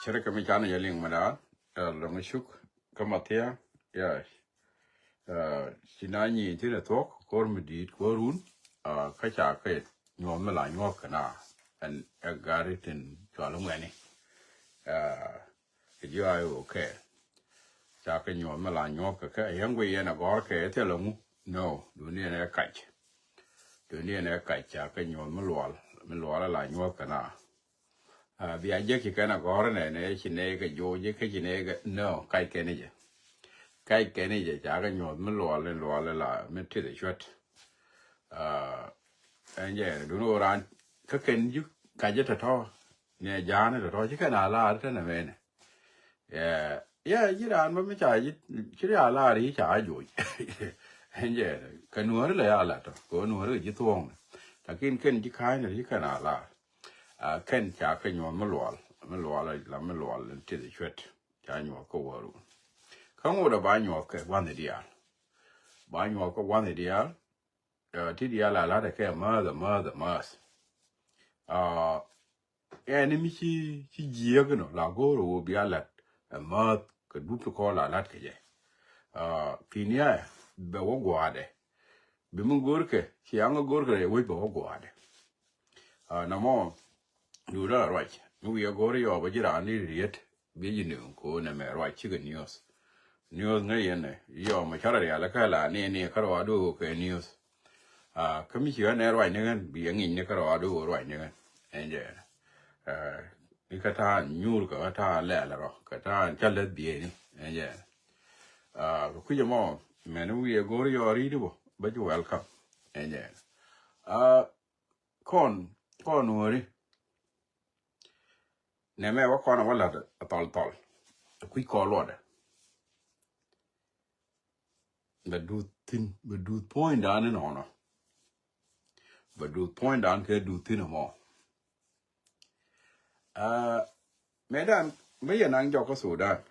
شركة ميكانة يلين مدار لما شوك كما تيا يا sinanyi tira tok kor medit korun kacha ke nyom la nyok kana an agaritin chalung ani jo ayo ke cha ke nyom la nyok ke yang we na gor ke te long no dunia na kach dunia na kach cha ke nyom lwal la nyok kana bi aje ki kana gor ne chine ke jo je ke chine ke no kai ke ne je cái này giờ chả cái nhột mới lùa lên là mới thiết để chuột anh vậy đúng rồi anh cái kênh chứ cái gì thật thôi nè giá này thật thôi chứ cái nào là thế này về này chứ anh mới chạy chứ là đi chạy rồi anh vậy cái núi là là thôi cái núi là chỉ thuông cái kênh chứ khai này chứ cái nào là kênh chả cái nhột mới lùa lên thiết để chuột chả nhột câu rồi không có bao nhiêu cái quan hệ địa bao nhiêu cái quan hệ địa thì địa là cái mà em chỉ giết cái nó là go rồi bị là mà cái bút có là cái gì khi này bị vô quả đấy bị mình gỡ cái khi anh gỡ cái với bị vô quả đấy nằm đủ ra rồi người gỡ rồi bây giờ anh đi riết bây giờ nữa cô nằm rồi chỉ cái news news ngay này yo mà chả ra là cái là nè cái đó đủ cái news cái mình chỉ có nè rồi nè bị anh nhìn cái đó đủ rồi nè anh vậy cái ta nhur cái ta lẹ là rồi cái ta chả lết bia nè anh vậy cái gì mà mình nuôi gori ori đi bộ bây giờ welcome anh vậy con nuôi nè mẹ có con nào là tol quy cò luôn But do point down in honor. But do point down ke do thin more. Madam, mấy anh ăn cho có sổ đan.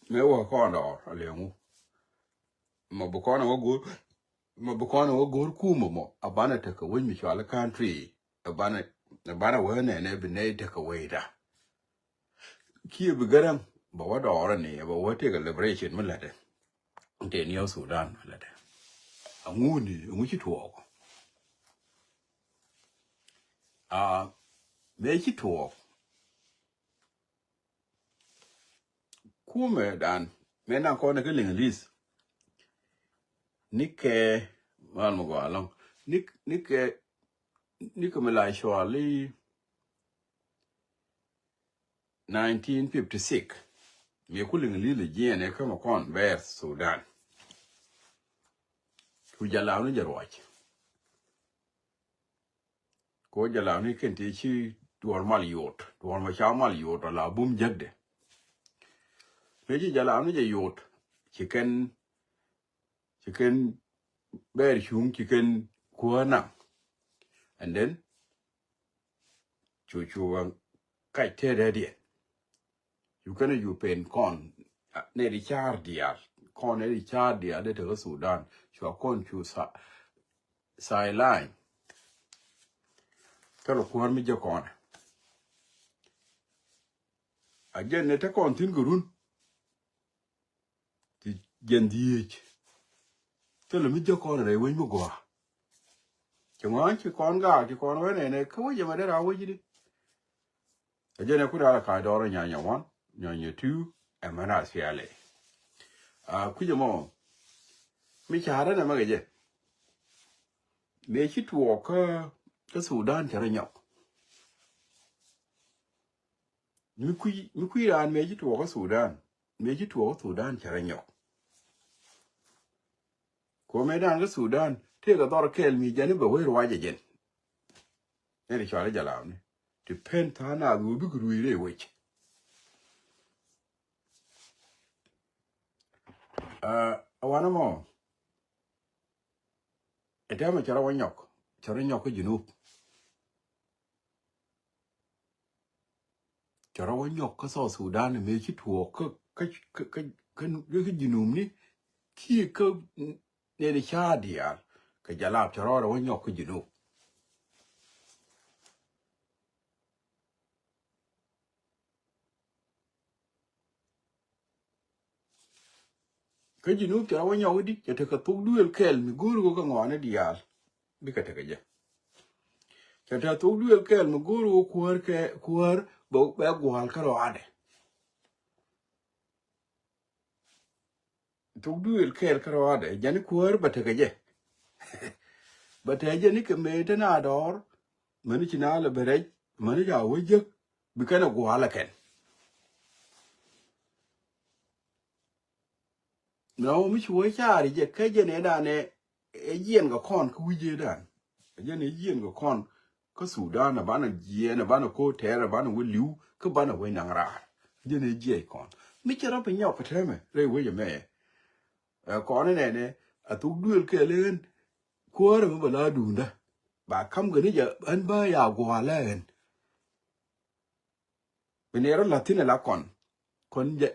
Mấy quả con đó liền mà bố con nó gối cú mà abana take away me cho country abana where ne be ne take away da. Kia bigaram ba wa do ne ba wa take a liberation mun lade. Te ni Sudan lade. Ngu chi tuo me chi tuo ku me dan me na ko ne ke list nike mal mo go along nike me la shwali 1956 me ku list le je ne ka ma kon ver Sudan ku jalaw ni jarwach ko jalaw ni kenti chi duor ma cha mal yot la bum jagde me ji jalaw ni je yot chicken bear shung chicken kuana and then chu kai te ready you can you pen con ne di char dia con ne di char dia de to Sudan chu con chu sai line kalo kuan mi je con again ne te con tin gurun ti gendich te le mi je con re wen mo go chunga chi con ga chi con we ne ko je ma de ra we ji again ne ku da ka do ro nya wan nya 2 e ma na siale ku je mo mi cha da na ma ge je me chi tuo ka Sudan chara nyok mi kui ran me chi tuo ka Sudan chara nyok ko me dan ka Sudan te ka dor kel mi jani ba we rwa je jen ne ri chara jalaw ni depend ta na gu bi gru ire wech awana mo etama chara nyok junub chara nyok ka Sudan me chi tuo ka junub ni ki ka ne ri cha dia ka jalab chara nyok junub ka jinu ta wa nyaw di ta ka tuk duel kel mi guru ko ngone dial bi ka ta ka je ta tuk duel kel mi guru kuar bo ba gwal ka ro ade tuk duel kel ka ro ade jani kuar ba ta ka je ba ta je ni ka me ta na dor mani china la bere mani ja wajek bi kana gwala ken no mi chuo chari je ka je ne da ne e yen ga kon ku je dan je ne yen ga kon ko Sudan na bana je na bana ko tere bana we liu ko bana we nang ra je ne je kon mi chero pe nyaw pateme re we je me kon ne a tu duel ke len ko re mo bala dunda ba kam ga ni je an ba ya gwa len benero latina la kon de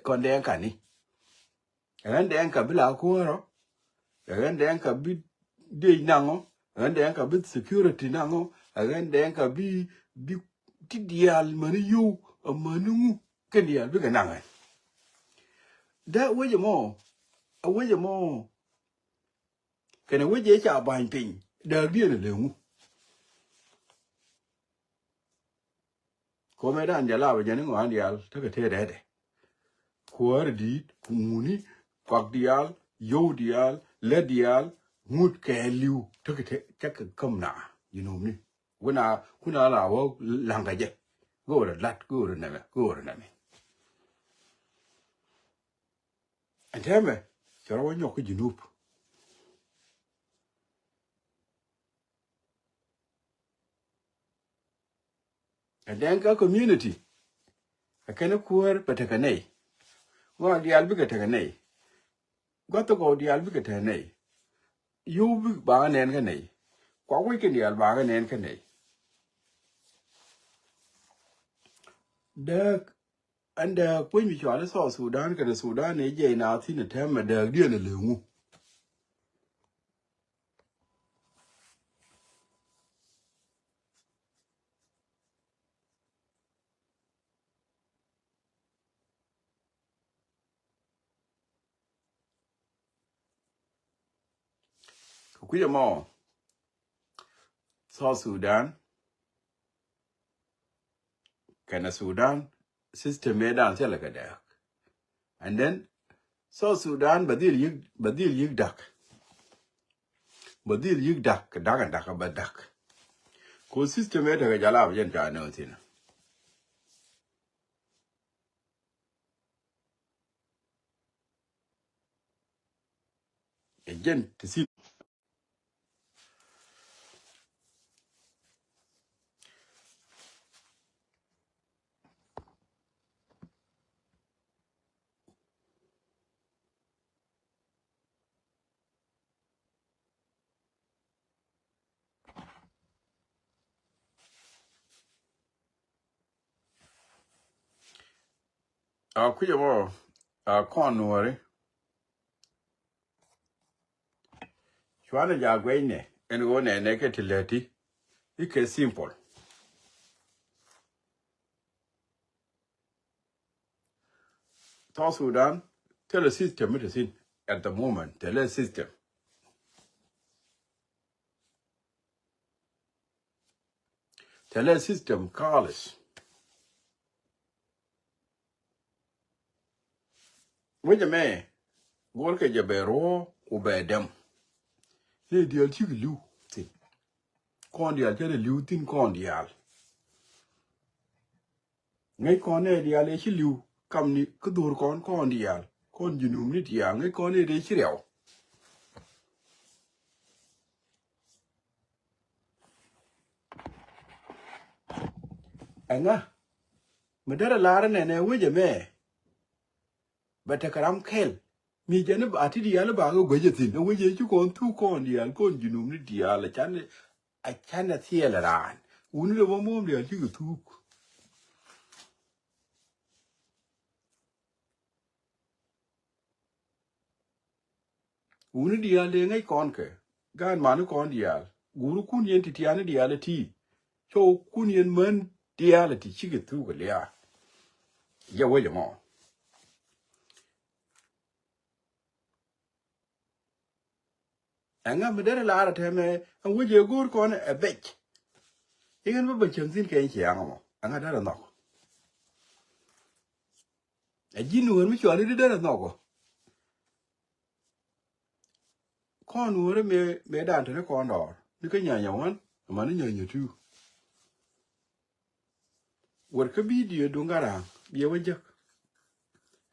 ka ni ran de ka bila ko ro ran de ka bi de nango ran de ka bi security nango ran de ka bi ti dial mani yu manu ke dial bi ga nango da we mo a we mo ke ne we je cha ban pin da bi le ngu ko me dan ja la ba je ni ngwan dial ta ke te de ko di muni kwak dial yo dial le dial mut ke liu to ke te kam na you know me kuna la wo langa je go ra lat go ra na me anteme choro wo nyoko jinup and then ka community akene kuer pataka nei go dial bi ka taka nei go to go dial bi ka taka nei you bi ba nen ka nei kwa we ke dial ba ka nen ka nei da anda kwen mi chwala so Sudan ka Sudan ne je na tin ta ma da die ne lengu ku ya mo so Sudan kana Sudan system me dan tela ka da and then so Sudan badil yik dak ka dak ba dak ko system me da ga jala ba jen ta no tin again to see ku ya mo kon wore chwana ja gwe ne en go ne ke tileti ike simple to Sudan tell a system it is in at the moment tell a system Carlos we je me gor ke je bero u bedem ne dial chi lu tin kon dial je lu tin kon dial ngai kon ne dial e chi lu kam ni ku dur kon dial kon jinum ni dial ngai kon ne de chi rew anga medara lara ne we je me bata karam kel mi jene ba ti dial ba go gwe je tin we je chi kon tu kon dial kon jinum ni dial a chan na thiel ran un le mo mom dial chi ku tu un dial de ngai kon ke gan manu kon dial guru kun yen ti tiane dial ti cho kun yen man dial ti chi ku tu go ya ya we je mo anga me dere la ara teme an wuje gur ko ne e bech igen ba bachem zin ke chi anga anga dere no e jinu wer mi chwali dere no ko nuore me dan tene ko ndor ni ka nya wan ma ni nya tu wer ka video dungara ye wajak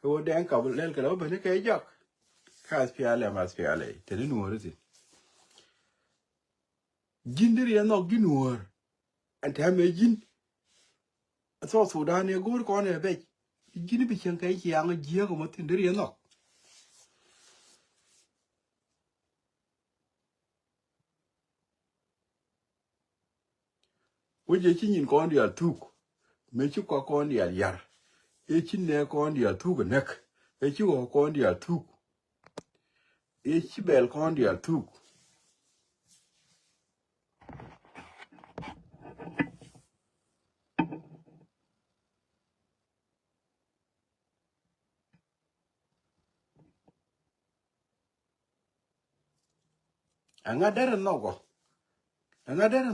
ko den ka lel ka ba ne ke jak kas piale mas piale tene nuore ti jindiri ya no ginuor anta me jin so Sudan ye gur ko ne be jini bi chen kai chi ang ji ko mo tindiri ya no wuje chi nyin ko ndi al tuk me chi ko ndi al yar e chi ne ko ndi al tuk nek e chi ko ndi al tuk e chi bel ko ndi al tuk anga dere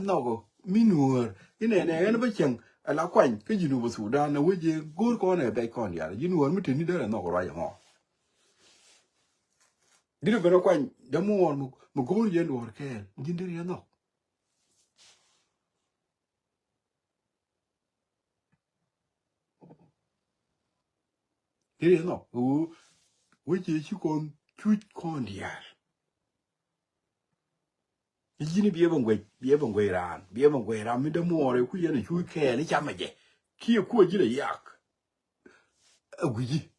no go minuor ine ne en ba chen ala kwan ke jinu bu Sudan na wuje gur ko ne be ko ndi al jinu mi tini dere no ko ra yo dinu be no kwan da mu gur ye no ke jindiri ya no diri no wuje chi kon chu ko ndi al yini biye bangwe ran mi da more ku yana chu ke ni chamaje ki ku jile yak aguji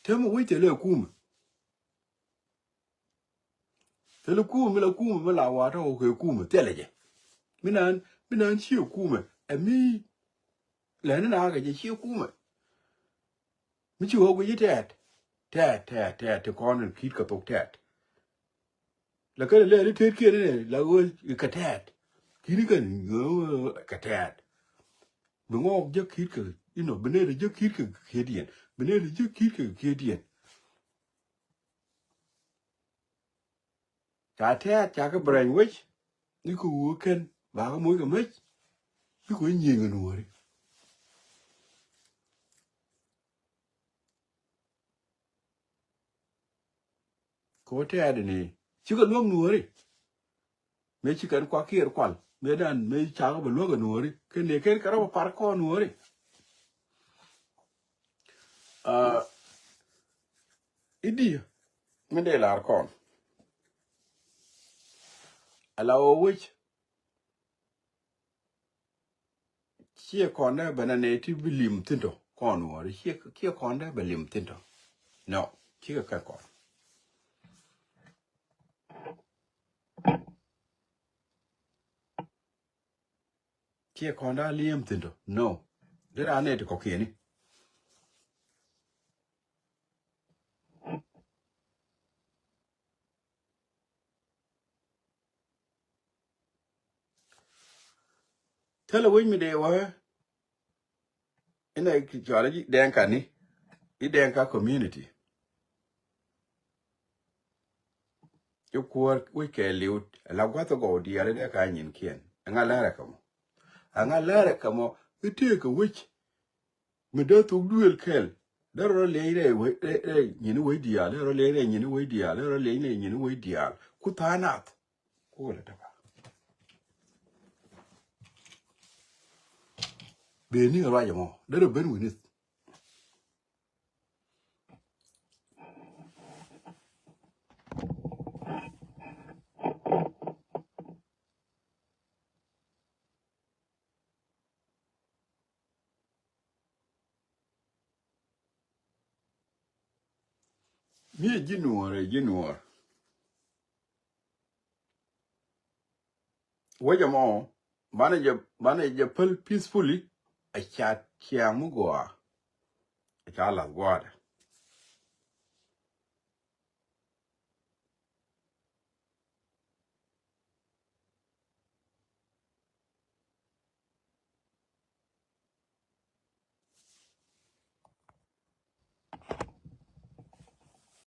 temo wite le kuma la wa to ko kuma teleje minan chi kuma ami le na ga je chi kuma mi chi ho gu yitet te kon kit ka tok tet la ka le ni tet ke ne la go ka tet kini kan go ka tet bungo je kit ka bene je kit ka kedien bene je kit ka kedien ta tet ta ka brain wich ni ku ken ba ka mu ka mech ni ku nyi ngori ko tet ni chi ka lom nuori me chi kan kwa kier kwal me dan me cha ka lo ga nuori ken ne ken kara par ko nuori idi me de lar kon ala o wich chi kon da banane ti bilim tindo kon nuori chi kon da bilim tindo no chi ka kon chi kon da liam tindo no de ane to ko kieni tele wich me de wa ina ki jara ji den ka ni I den ka community yo kuor we ke liut la gwato go di ale de ka nyin kien anga lara kamo ite ka wich me da to duel kel da ro le ire we nyin we di ale ro le ire nyin we di ale ro le ire nyin we di ale ku tanat ko le ta ba be ni ra jamo da ro ben wini mi jinuore we jamo manager peacefully a chat kiamu go a chala gwada